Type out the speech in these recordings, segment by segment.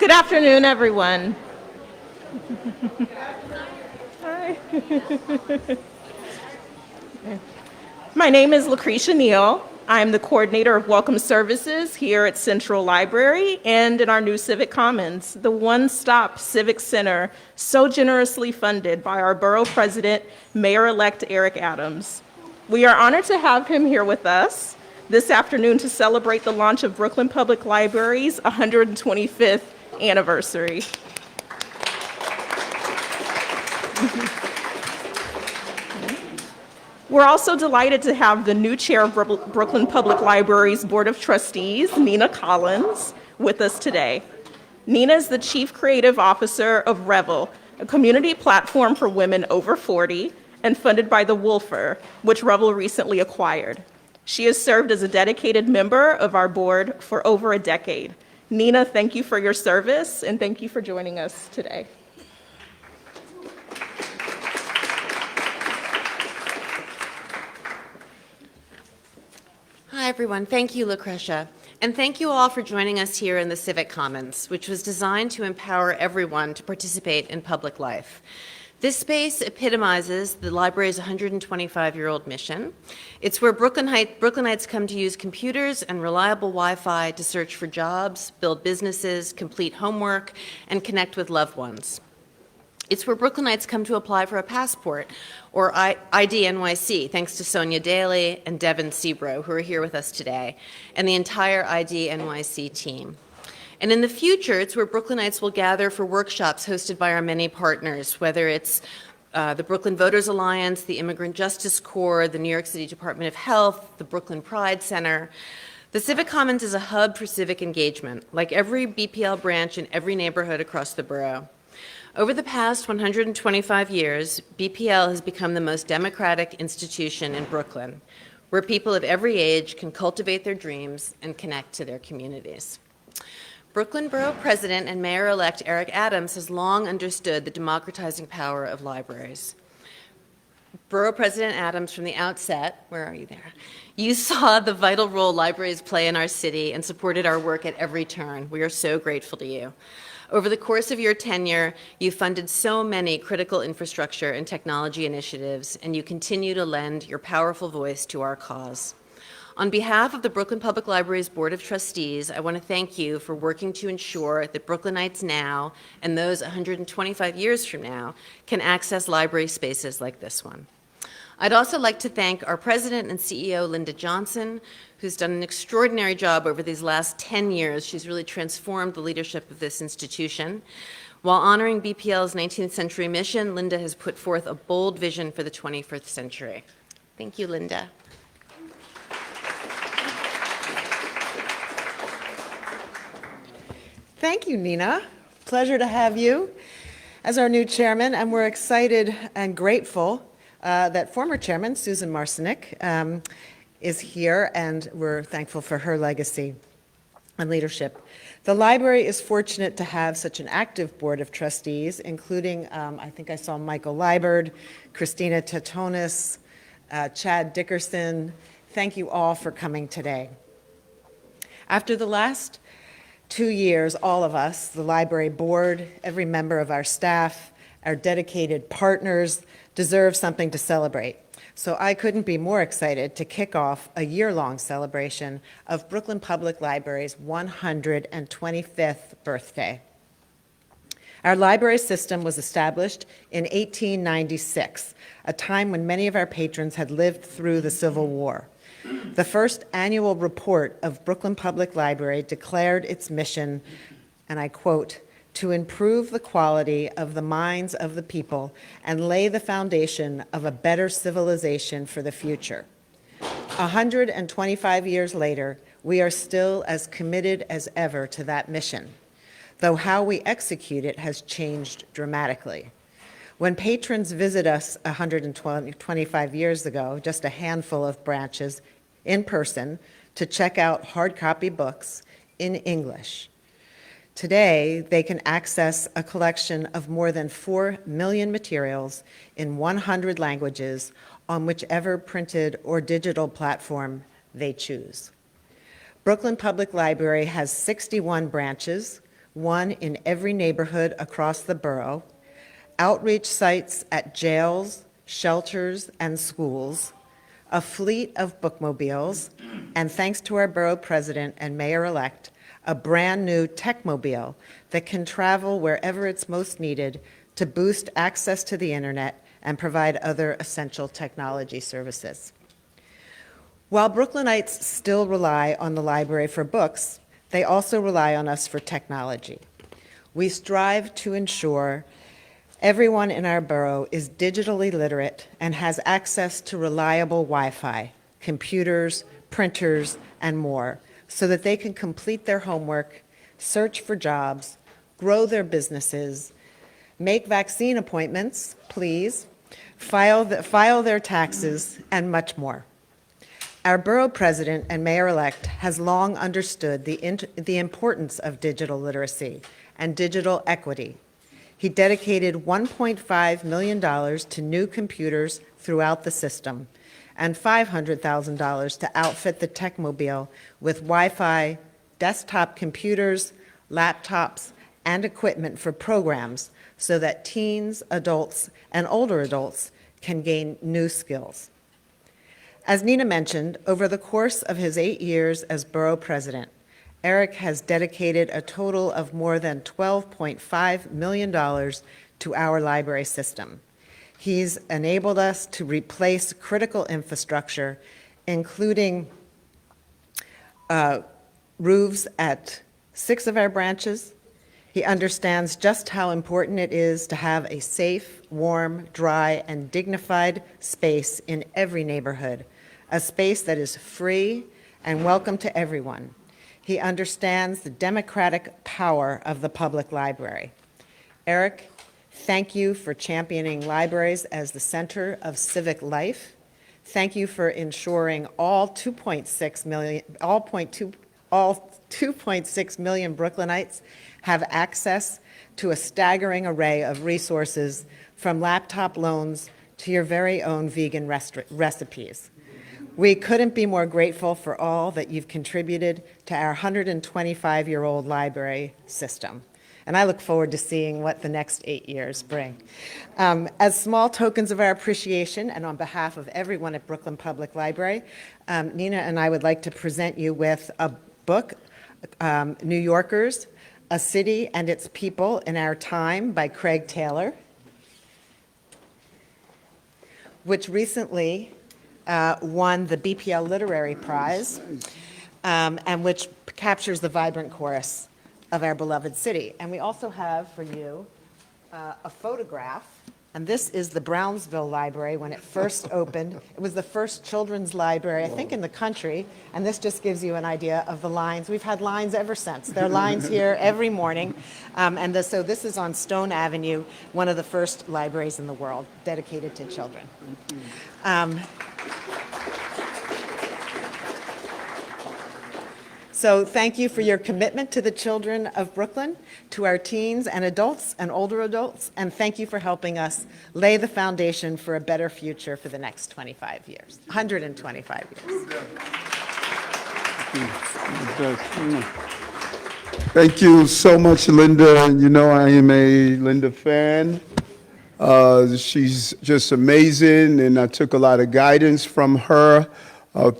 Good afternoon, everyone. Hi. My name is Lucretia Neal. I'm the coordinator of Welcome Services here at Central Library and in our new Civic Commons, the one-stop civic center so generously funded by our borough president, Mayor-elect Eric Adams. We are honored to have him here with us this afternoon to celebrate the launch of Brooklyn Public Library's 125th anniversary. We're also delighted to have the new chair of Brooklyn Public Library's Board of Trustees, Nina Collins, with us today. Nina is the Chief Creative Officer of Revel, a community platform for women over 40 and funded by the Wolfer, which Revel recently acquired. She has served as a dedicated member of our board for over a decade. Nina, thank you for your service, and thank you for joining us today. Hi, everyone. Thank you, Lucretia. And thank you all for joining us here in the Civic Commons, which was designed to empower everyone to participate in public life. This space epitomizes the library's 125-year-old mission. It's where Brooklynites come to use computers and reliable Wi-Fi to search for jobs, build businesses, complete homework, and connect with loved ones. It's where Brooklynites come to apply for a passport, or ID NYC, thanks to Sonia Daly and Devin Sebro, who are here with us today, and the entire ID NYC team. And in the future, it's where Brooklynites will gather for workshops hosted by our many partners, whether it's the Brooklyn Voters Alliance, the Immigrant Justice Corps, the New York City Department of Health, the Brooklyn Pride Center. The Civic Commons is a hub for civic engagement, like every BPL branch in every neighborhood across the borough. Over the past 125 years, BPL has become the most democratic institution in Brooklyn, where people of every age can cultivate their dreams and connect to their communities. Brooklyn Borough President and Mayor-elect Eric Adams has long understood the democratizing power of libraries. Borough President Adams, from the outset, where are you there? You saw the vital role libraries play in our city and supported our work at every turn. We are so grateful to you. Over the course of your tenure, you funded so many critical infrastructure and technology initiatives, and you continue to lend your powerful voice to our cause. On behalf of the Brooklyn Public Library's Board of Trustees, I want to thank you for working to ensure that Brooklynites now, and those 125 years from now, can access library spaces like this one. I'd also like to thank our President and CEO, Linda Johnson, who's done an extraordinary job over these last 10 years. She's really transformed the leadership of this institution. While honoring BPL's 19th century mission, Linda has put forth a bold vision for the 21st century. Thank you, Linda. Thank you, Nina. Pleasure to have you as our new chairman, and we're excited and grateful that former chairman Susan Marcinick is here, and we're thankful for her legacy and leadership. The library is fortunate to have such an active board of trustees, including, I think I saw Michael Liebert, Christina Tatonis, Chad Dickerson. Thank you all for coming today. After the last 2 years, all of us, the library board, every member of our staff, our dedicated partners, deserve something to celebrate. So I couldn't be more excited to kick off a year-long celebration of Brooklyn Public Library's 125th birthday. Our library system was established in 1896, a time when many of our patrons had lived through the Civil War. The first annual report of Brooklyn Public Library declared its mission, and I quote, "to improve the quality of the minds of the people and lay the foundation of a better civilization for the future." 125 years later, we are still as committed as ever to that mission, though how we execute it has changed dramatically. When patrons visit us 125 years ago, just a handful of branches in person to check out hard copy books in English. Today, they can access a collection of more than 4 million materials in 100 languages on whichever printed or digital platform they choose. Brooklyn Public Library has 61 branches one in every neighborhood across the borough, outreach sites at jails, shelters, and schools, a fleet of bookmobiles, and thanks to our borough president and mayor-elect, a brand-new techmobile that can travel wherever it's most needed to boost access to the internet and provide other essential technology services. While Brooklynites still rely on the library for books, they also rely on us for technology. We strive to ensure everyone in our borough is digitally literate and has access to reliable Wi-Fi, computers, printers, and more, so that they can complete their homework, search for jobs, grow their businesses, make vaccine appointments, please, file their taxes, and much more. Our borough president and mayor-elect has long understood the importance of digital literacy and digital equity. He dedicated $1.5 million to new computers throughout the system and $500,000 to outfit the techmobile with Wi-Fi, desktop computers, laptops, and equipment for programs so that teens, adults, and older adults can gain new skills. As Nina mentioned, over the course of his 8 years as borough president, Eric has dedicated a total of more than $12.5 million to our library system. He's enabled us to replace critical infrastructure, including roofs at 6 of our branches. He understands just how important it is to have a safe, warm, dry, and dignified space in every neighborhood, a space that is free and welcome to everyone. He understands the democratic power of the public library. Eric, thank you for championing libraries as the center of civic life. Thank you for ensuring all 2.6 million Brooklynites have access to a staggering array of resources, from laptop loans to your very own vegan recipes. We couldn't be more grateful for all that you've contributed to our 125-year-old library system. And I look forward to seeing what the next 8 years bring. As small tokens of our appreciation, and on behalf of everyone at Brooklyn Public Library, Nina and I would like to present you with a book, New Yorkers, A City and Its People in Our Time by Craig Taylor, which recently won the BPL Literary Prize, and which captures the vibrant chorus of our beloved city. And we also have for you a photograph, and this is the Brownsville Library when it first opened. It was the first children's library, I think, in the country, and this just gives you an idea of the lines. We've had lines ever since. There are lines here every morning, so this is on Stone Avenue, one of the first libraries in the world dedicated to children. So thank you for your commitment to the children of Brooklyn, to our teens and adults and older adults, and thank you for helping us lay the foundation for a better future for the next 25 years, 125 years. Thank you so much, Linda. You know I am a Linda fan. She's just amazing, and I took a lot of guidance from her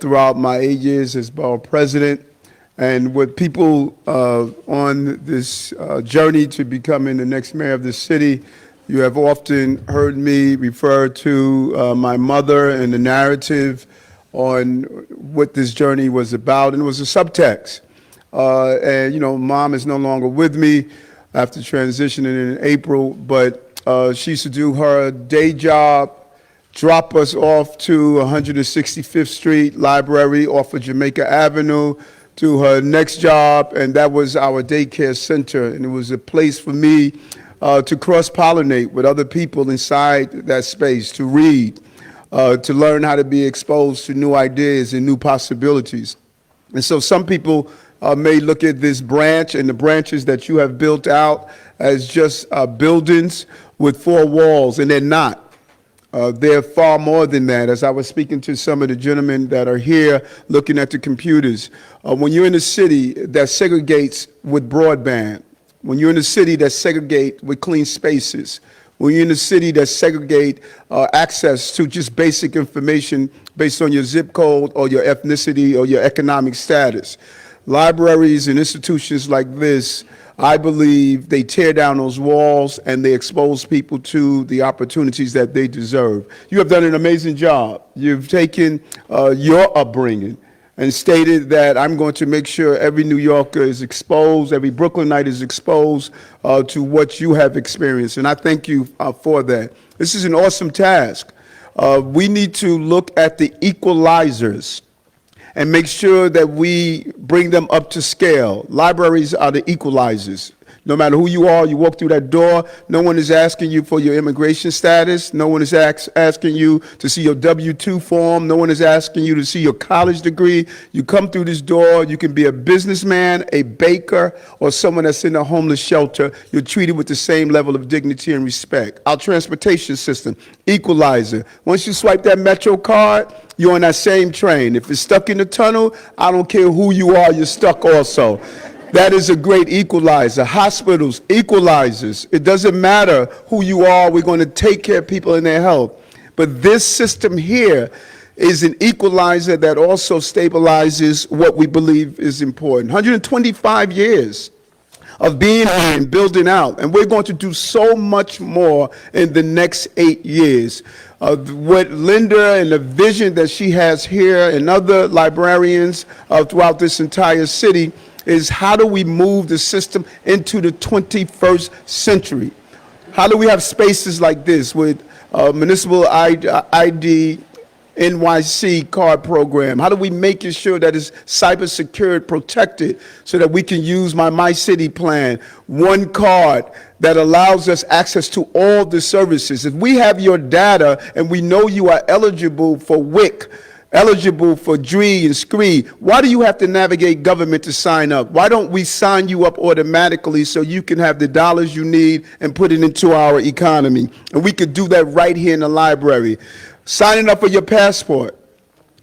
throughout my 8 years as borough president. And with people on this journey to becoming the next mayor of the city, you have often heard me refer to my mother and the narrative on what this journey was about, and it was a subtext. And, you know, Mom is no longer with me after transitioning in April, but she used to do her day job, drop us off to 165th Street Library off of Jamaica Avenue, to her next job, and that was our daycare center. And it was a place for me to cross-pollinate with other people inside that space, to read, to learn how to be exposed to new ideas and new possibilities. And so some people may look at this branch and the branches that you have built out as just buildings with 4 walls, and they're not. They're far more than that. As I was speaking to some of the gentlemen that are here looking at the computers, when you're in a city that segregates with broadband, when you're in a city that segregate with clean spaces, when you're in a city that segregate access to just basic information based on your zip code or your ethnicity or your economic status. Libraries and institutions like this, I believe they tear down those walls and they expose people to the opportunities that they deserve. You have done an amazing job. You've taken your upbringing and stated that I'm going to make sure every New Yorker is exposed, every Brooklynite is exposed to what you have experienced. And I thank you for that. This is an awesome task. We need to look at the equalizers and make sure that we bring them up to scale. Libraries are the equalizers. No matter who you are, you walk through that door, no one is asking you for your immigration status, no one is asking you to see your W-2 form, no one is asking you to see your college degree. You come through this door, you can be a businessman, a baker, or someone that's in a homeless shelter. You're treated with the same level of dignity and respect. Our transportation system, equalizer. Once you swipe that Metro card, you're on that same train. If it's stuck in the tunnel, I don't care who you are, you're stuck also. That is a great equalizer. Hospitals, equalizers. It doesn't matter who you are, we're going to take care of people in their health. But this system here is an equalizer that also stabilizes what we believe is important. 125 years of being here and building out, and we're going to do so much more in the next 8 years. What Linda and the vision that she has here and other librarians throughout this entire city is how do we move the system into the 21st century? How do we have spaces like this with municipal ID, NYC card program? How do we make it sure that it's cyber secured, protected, so that we can use my city plan, one card that allows us access to all the services? If we have your data and we know you are eligible for WIC, eligible for DREE and SCREE, why do you have to navigate government to sign up? Why don't we sign you up automatically so you can have the dollars you need and put it into our economy? And we could do that right here in the library. Signing up for your passport,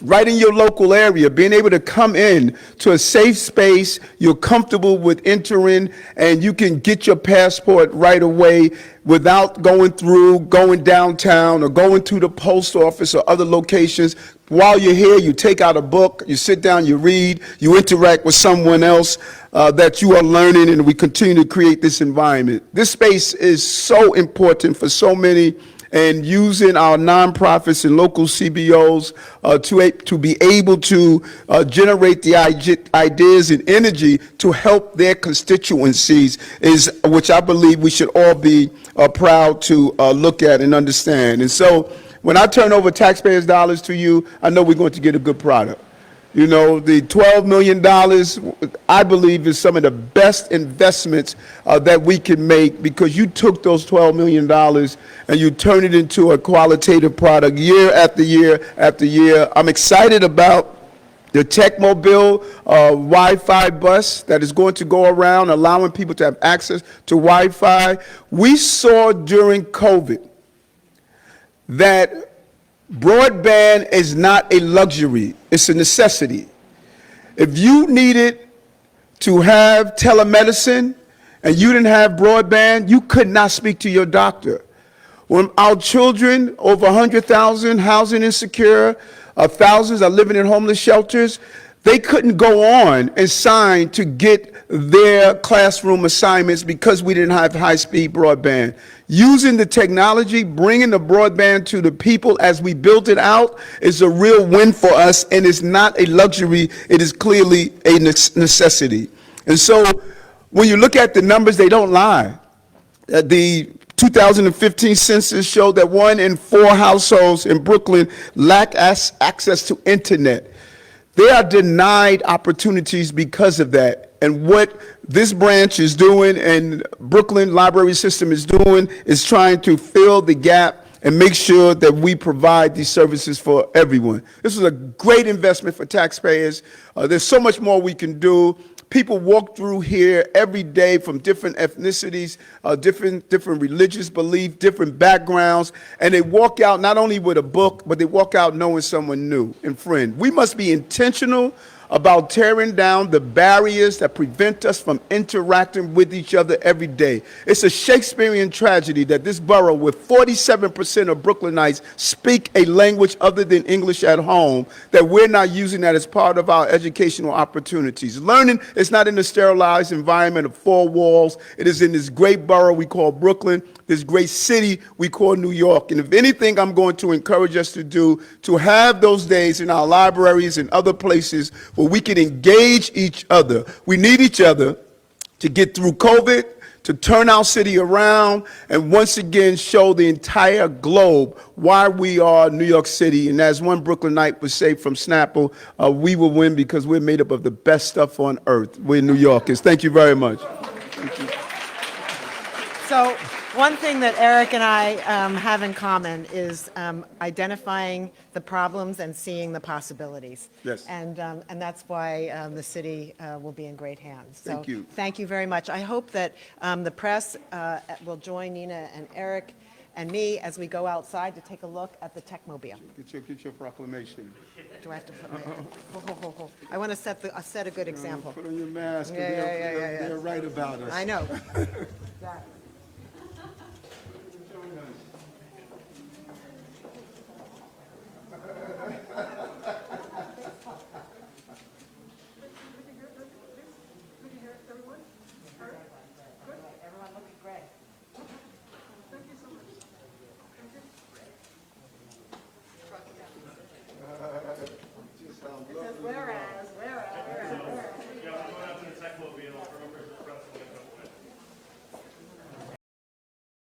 right in your local area, being able to come in to a safe space, you're comfortable with entering, and you can get your passport right away without going downtown or going to the post office or other locations. While you're here, you take out a book, you sit down, you read, you interact with someone else that you are learning, and we continue to create this environment. This space is so important for so many, and using our nonprofits and local CBOs to be able to generate the ideas and energy to help their constituencies is, which I believe we should all be proud to look at and understand. And so when I turn over taxpayers' dollars to you, I know we're going to get a good product. You know, the $12 million, I believe, is some of the best investments that we can make, because you took those $12 million and you turned it into a qualitative product year after year after year. I'm excited about the TechMobile Wi-Fi bus that is going to go around allowing people to have access to Wi-Fi. We saw during COVID that broadband is not a luxury, it's a necessity. If you needed to have telemedicine and you didn't have broadband, you could not speak to your doctor. When our children, over 100,000, housing insecure, thousands are living in homeless shelters, they couldn't go on and sign to get their classroom assignments because we didn't have high-speed broadband. Using the technology, bringing the broadband to the people as we built it out is a real win for us, and it's not a luxury, it is clearly a necessity. And so when you look at the numbers, they don't lie. The 2015 census showed that 1 in 4 households in Brooklyn lack access to internet. They are denied opportunities because of that. And what this branch is doing and Brooklyn Library System is doing is trying to fill the gap and make sure that we provide these services for everyone. This is a great investment for taxpayers. There's so much more we can do. People walk through here every day from different ethnicities, different religious beliefs, different backgrounds, and they walk out not only with a book, but they walk out knowing someone new and friend. We must be intentional about tearing down the barriers that prevent us from interacting with each other every day. It's a Shakespearean tragedy that this borough, with 47% of Brooklynites speak a language other than English at home, that we're not using that as part of our educational opportunities. Learning is not in a sterilized environment of four walls. It is in this great borough we call Brooklyn, this great city we call New York. And if anything, I'm going to encourage us to do, to have those days in our libraries and other places where we can engage each other. We need each other to get through COVID, to turn our city around, and once again show the entire globe why we are New York City. And as one Brooklynite would say from Snapple, we will win because we're made up of the best stuff on earth. We're New Yorkers. Thank you very much. So one thing that Eric and I have in common is identifying the problems and seeing the possibilities. Yes. And that's why the city will be in great hands. So Thank you. Thank you very much. I hope that the press will join Nina and Eric and me as we go outside to take a look at the Techmobile. Get your proclamation. Do I have to put my, I want to set a good example. Put on your mask. Yeah. They're right about us. I know. Got it.